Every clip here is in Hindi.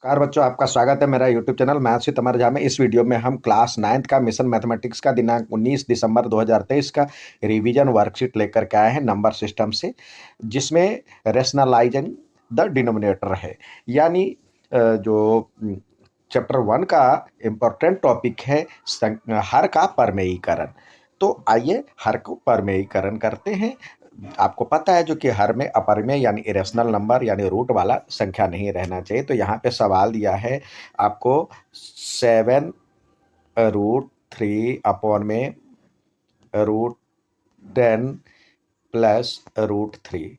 नमस्कार बच्चों, आपका स्वागत है मेरा यूट्यूब चैनल मैथ्स विद अमर झा में। इस वीडियो में हम क्लास 9th का मिशन मैथमेटिक्स का दिनांक 19 दिसंबर 2023 का रिवीजन वर्कशीट लेकर के आए हैं नंबर सिस्टम से, जिसमें रेशनलाइजिंग द डिनोमिनेटर है। यानी जो चैप्टर 1 का इम्पोर्टेंट टॉपिक है हर का परमेयीकरण। तो आइए हर को परमेयीकरण करते हैं। आपको पता है जो कि हर में अपरिमेय यानी इरेशनल नंबर यानी रूट वाला संख्या नहीं रहना चाहिए। तो यहाँ पे सवाल दिया है आपको 7√3/√10 + √3,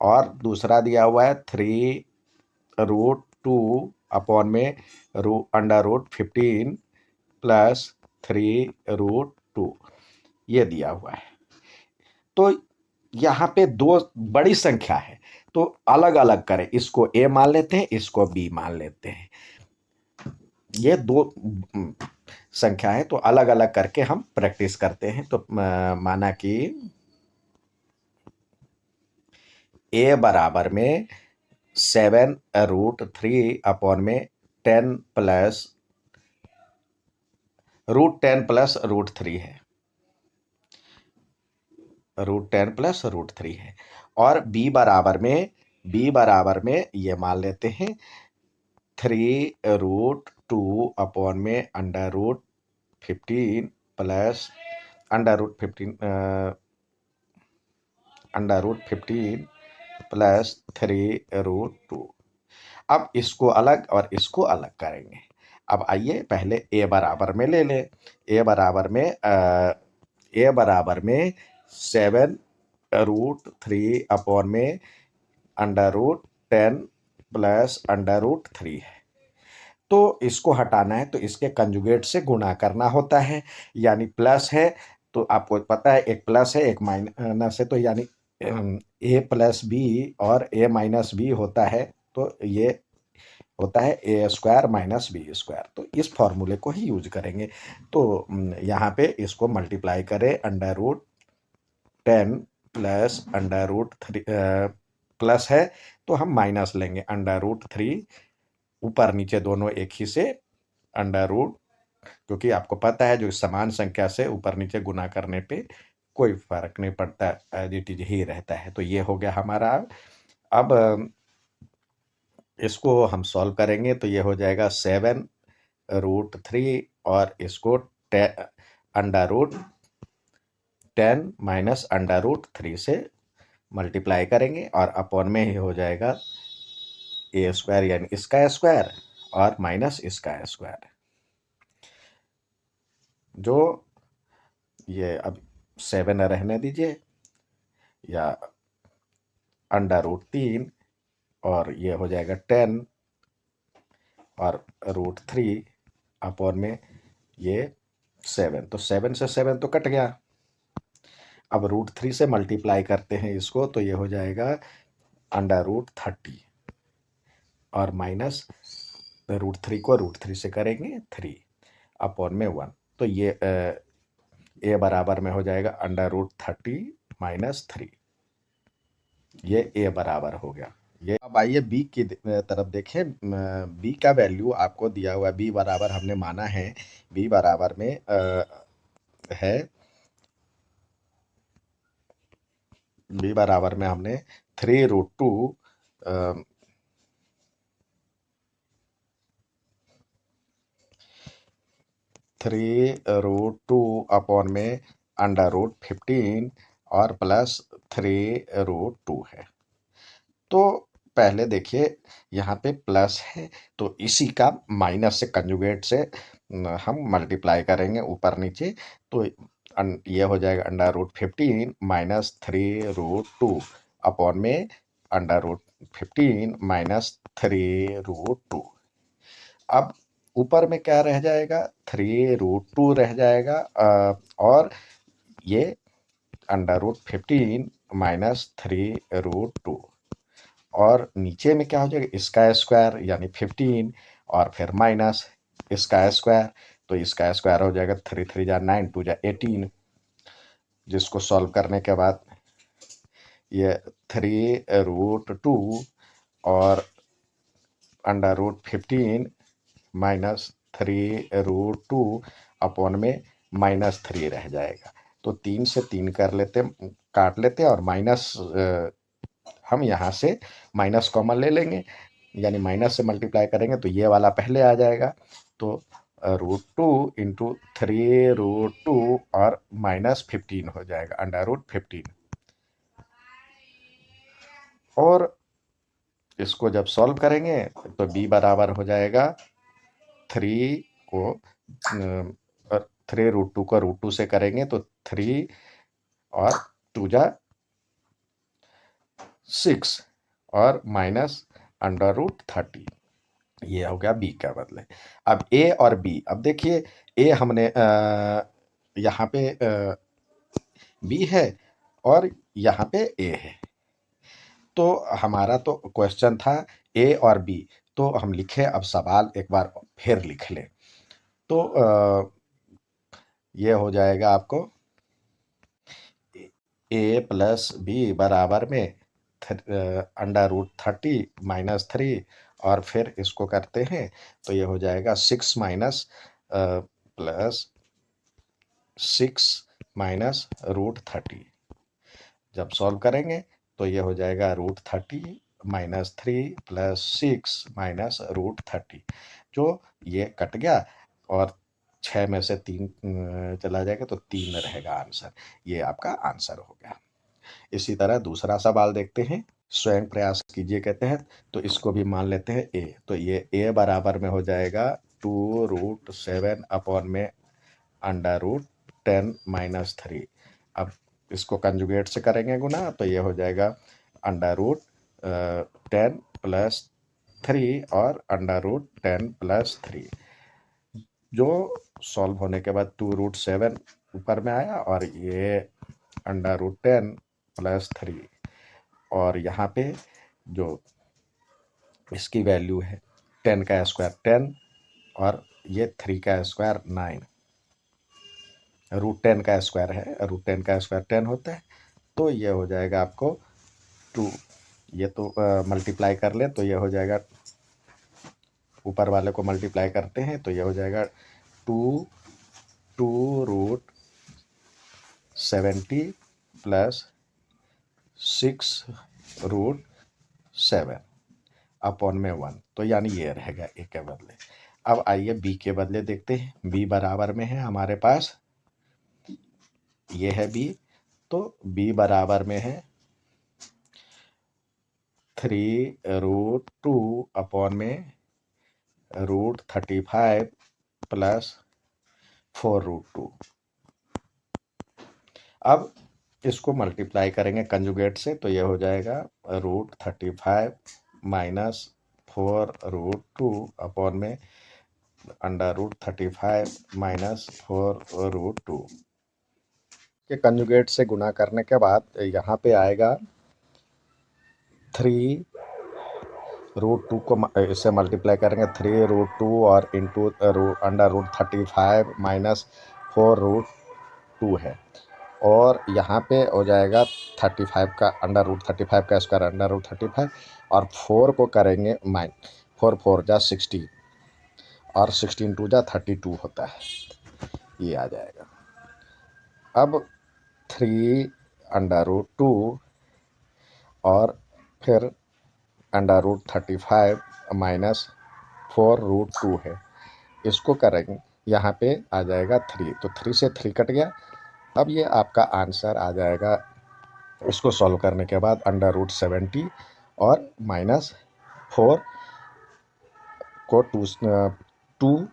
और दूसरा दिया हुआ है 3√2/√15 + 3√2, ये दिया हुआ है। तो यहाँ पे दो बड़ी संख्या है, तो अलग अलग करें। इसको ए मान लेते हैं, इसको बी मान लेते हैं। ये दो संख्या है, तो अलग अलग करके हम प्रैक्टिस करते हैं। तो माना कि ए बराबर में 7√3/10 + √3 है। √10 + √3 है। और बी बराबर में ये मान लेते हैं 3√2/√15 + 3√2। अब इसको अलग और इसको अलग करेंगे। अब आइए पहले ए बराबर में ले लें। ए बराबर में 7√3/10 + है। तो इसको हटाना है तो इसके कंजुगेट से गुणा करना होता है, यानी प्लस है तो आपको पता है एक प्लस है एक माइनस है, तो यानी ए प्लस बी और ए माइनस बी होता है, तो ये होता है ए स्क्वायर माइनस बी स्क्वायर। तो इस फॉर्मूले को ही यूज करेंगे। तो यहाँ पे इसको मल्टीप्लाई करें √10 + √3, प्लस है तो हम माइनस लेंगे √3, ऊपर नीचे दोनों एक ही से √ क्योंकि आपको पता है जो समान संख्या से ऊपर नीचे गुना करने पे कोई फर्क नहीं पड़ता, एज इट इज ही रहता है। तो ये हो गया हमारा। अब इसको हम सॉल्व करेंगे तो ये हो जाएगा 7√3, और इसको √10 - √3 से मल्टीप्लाई करेंगे, और अपॉन में ही हो जाएगा ए स्क्वायर यानी इसका स्क्वायर और माइनस इसका स्क्वायर। जो ये अब 7 रहने दीजिए, या √3, और ये हो जाएगा 10 और √3 अपॉन में ये 7। तो 7 से 7 तो कट गया। अब √3 से मल्टीप्लाई करते हैं इसको, तो ये हो जाएगा √30, और माइनस √3 को √3 से करेंगे 3 अपॉन में 1। तो ये ए बराबर में हो जाएगा √30 - 3। ये ए बराबर हो गया। ये अब आइए बी की तरफ देखें। बी का वैल्यू आपको दिया हुआ है। बी बराबर हमने माना है, बी बराबर में है, बी बराबर में हमने 3√2 अपॉन में √15 और प्लस 3√2 है। तो पहले देखिए यहाँ पे प्लस है, तो इसी का माइनस से कंजुगेट से हम मल्टीप्लाई करेंगे ऊपर नीचे। तो ये हो जाएगा √15 - 3√2 अपॉन में √15 - 3√2। अब ऊपर में क्या रह जाएगा, 3√2 रह जाएगा, और ये √15 - 3√2, और नीचे में क्या हो जाएगा इसका स्क्वायर यानी 15, और फिर माइनस इसका स्क्वायर। तो इसका स्क्वायर हो जाएगा 3 3 जा 9, 2 जा 18, जिसको सॉल्व करने के बाद ये 3√2 और √15 माइनस 3√2 अपॉन में -3 रह जाएगा। तो 3 से 3 कर लेते, काट लेते और माइनस हम यहाँ से माइनस कॉमन ले लेंगे, यानी माइनस से मल्टीप्लाई करेंगे तो ये वाला पहले आ जाएगा। तो √2 इंटू 3√2 और -15 हो जाएगा, √15। और इसको जब सॉल्व करेंगे तो b बराबर हो जाएगा 3 को 3√2 को √2 से करेंगे तो 3 और 2 जा 6 और माइनस √30। ये हो गया b का बदले। अब a और b, अब देखिए a हमने यहाँ पे b है और यहाँ पे a है। तो हमारा तो क्वेश्चन था a और b, तो हम लिखे, अब सवाल एक बार फिर लिख लें। तो ये हो जाएगा आपको a प्लस बी बराबर में √30 -3 और फिर इसको करते हैं तो ये हो जाएगा 6 माइनस प्लस 6 माइनस √30। जब सॉल्व करेंगे तो ये हो जाएगा √30 -3 प्लस 6 माइनस √30, जो ये कट गया और 6 में से 3 चला जाएगा तो 3 रहेगा आंसर। ये आपका आंसर हो गया। इसी तरह दूसरा सवाल देखते हैं। स्वयं प्रयास कीजिए कहते हैं, तो इसको भी मान लेते हैं a। तो ये a बराबर में हो जाएगा 2√7 अपॉन में √10 -3। अब इसको कंजुगेट से करेंगे गुना तो ये हो जाएगा √10 प्लस 3 और √10 प्लस 3, जो सॉल्व होने के बाद 2√7 ऊपर में आया और ये √10 प्लस 3, और यहाँ पे जो इसकी वैल्यू है 10 का स्क्वायर 10 और ये 3 का स्क्वायर 9, √10 का स्क्वायर है, √10 का स्क्वायर 10 होता है। तो ये हो जाएगा आपको 2, ये तो मल्टीप्लाई कर ले तो ये हो जाएगा, ऊपर वाले को मल्टीप्लाई करते हैं तो ये हो जाएगा 2√70 प्लस 6√7 अपॉन में 1, तो यानी ये रहेगा ए के बदले। अब आइए बी के बदले देखते हैं। बी बराबर में है हमारे पास, ये है बी, तो बी बराबर में है 3√2 अपॉन में √35 प्लस 4√2। अब इसको मल्टीप्लाई करेंगे कंजुगेट से तो ये हो जाएगा √35 माइनस 4√2 अपॉन में √35 माइनस 4√2 के कंजुगेट से गुना करने के बाद यहाँ पे आएगा 3√2 को इससे मल्टीप्लाई करेंगे 3√2 और इंटू √35 माइनस 4√2 है, और यहाँ पे हो जाएगा 35 का √35 का स्क्वायर √35 और 4 को करेंगे 4 जा 16 और 16 2 जा 32 होता है, ये आ जाएगा। अब 3√2 और फिर √35 माइनस 4√2 है, इसको करेंगे यहाँ पे आ जाएगा 3, तो 3 से 3 कट गया। अब ये आपका आंसर आ जाएगा, इसको सॉल्व करने के बाद √70 और माइनस 4 को 2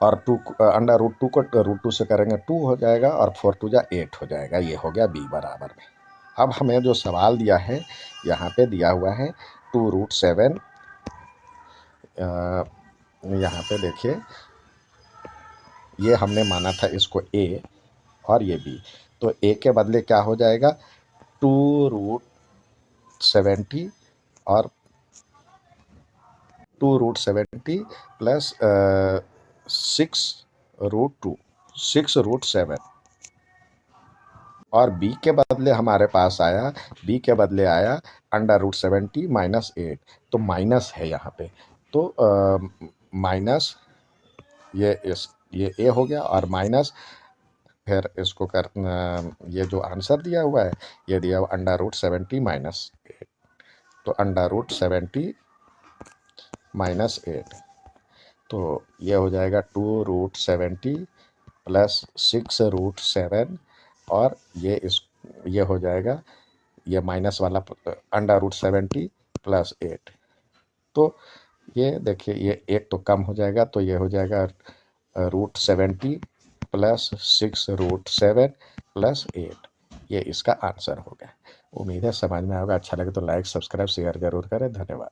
और 2 √2 को √2 से करेंगे 2 हो जाएगा और 4 2 जा 8 हो जाएगा। ये हो गया बी बराबर में। अब हमें जो सवाल दिया है यहाँ पे दिया हुआ है 2√7, यहाँ पे देखिए ये हमने माना था इसको a और ये b, तो a के बदले क्या हो जाएगा 2√70 और 2√70 प्लस 6√7 और b के बदले हमारे पास आया, b के बदले आया √70 माइनस 8, तो माइनस है यहाँ पे, तो माइनस ये a हो गया और माइनस फिर इसको कर ये जो आंसर दिया हुआ है ये दिया हुआ √70 माइनस 8, तो √70 माइनस 8, तो ये हो जाएगा 2√70 प्लस 6√7 और ये हो जाएगा ये माइनस वाला √70 प्लस 8, तो ये देखिए ये 8 तो कम हो जाएगा, तो ये हो जाएगा √70 प्लस 6√7 प्लस 8, ये इसका आंसर हो गया। उम्मीद है समझ में आएगा। अच्छा लगे तो लाइक सब्सक्राइब शेयर जरूर करें। धन्यवाद।